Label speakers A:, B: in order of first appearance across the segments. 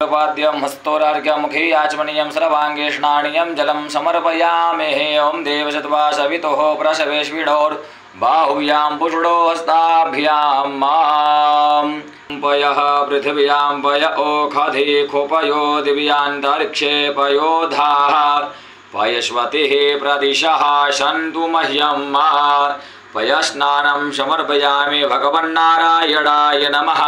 A: पाद्यं हस्तोरार्घ्यमुखे याचमनीयं सर्वाङ्गे स्नानीयं जलं समर्पयामि। ओं देवशत्वा सवितुः प्रसवेश्विडोर्बाहुभ्यां पुषुडो हस्ताभ्यां मां पयः पृथिव्यां पय ओखधि खुपयो दिव्यान्तरिक्षे पयोधाः पयस्वतिः प्रदिशः सन्तु मह्यं मा पयस्नानं समर्पयामि भगवन्नारायणाय नमः।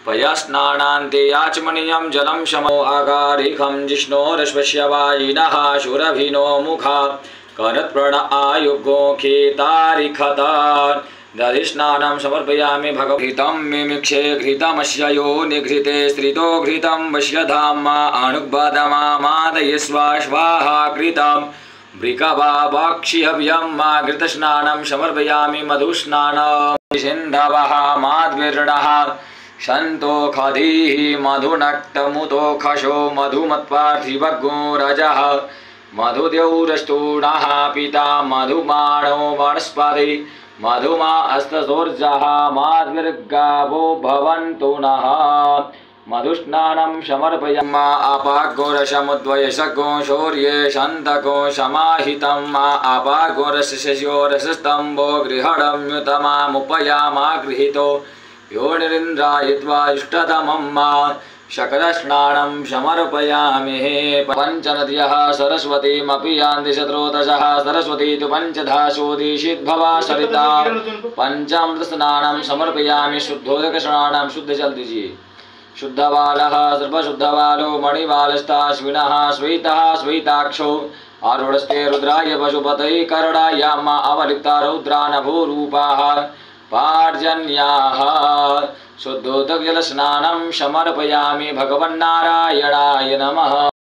A: पयस्नानान्ते याचमनीयं जलं समो आकारिकं जिष्णोरश्वस्य वायिनः शूरभिनो मुखा करत्प्रण आयुगो खेतारिखत दधिस्नानं समर्पयामि भगवहितं मिमिक्षे घृतमस्य यो निघृते स्त्रितो घृतं वश्य धाम्मा अनुग्बधमामादये स्वाहा कृतं वृकवाक्षिहव्यं मा घृतस्नानं समर्पयामि मधुस्नानं सिन्धवः माद्विर्णः सन्तो खधीः मधुनक्तमुतो खशो मधुमत्पार्थिवगो रजः मधुद्यौरस्तूणः पिता मधुमाणो वनस्पति मधुमा अस्तसोर्जः माद्विर्गावो भवन्तु नः। मधुस्नानं समर्पयामि मा अपागोरसमुद्वयसगो शौर्ये सन्तको समाहितं मा अपागोरसस्योरसस्तम्भो गृहणम्युतमामुपयामा गृहीतो योनिरिन्द्रायित्वा इष्टतमं मा शकलस्नानं समर्पयामि। पञ्चनद्यः सरस्वतीमपि यान्ति शत्रोदशः सरस्वती तु पञ्चधाशोदिशिद्भवा सरिता पञ्चामृतस्नानं समर्पयामि। शुद्धोदकस्नानं शुद्ध जल दीजिए। शुद्धबालः सर्वशुद्धबालो मणिबालस्ताश्विनः श्वेतः श्वेताक्षो आरूढस्ते रुद्राय पशुपतये करणायाम अवलिप्ता रौद्रानभोरूपाः पार्जन्याः। शुद्धोदकजलस्नानं समर्पयामि भगवन्नारायणाय नमः।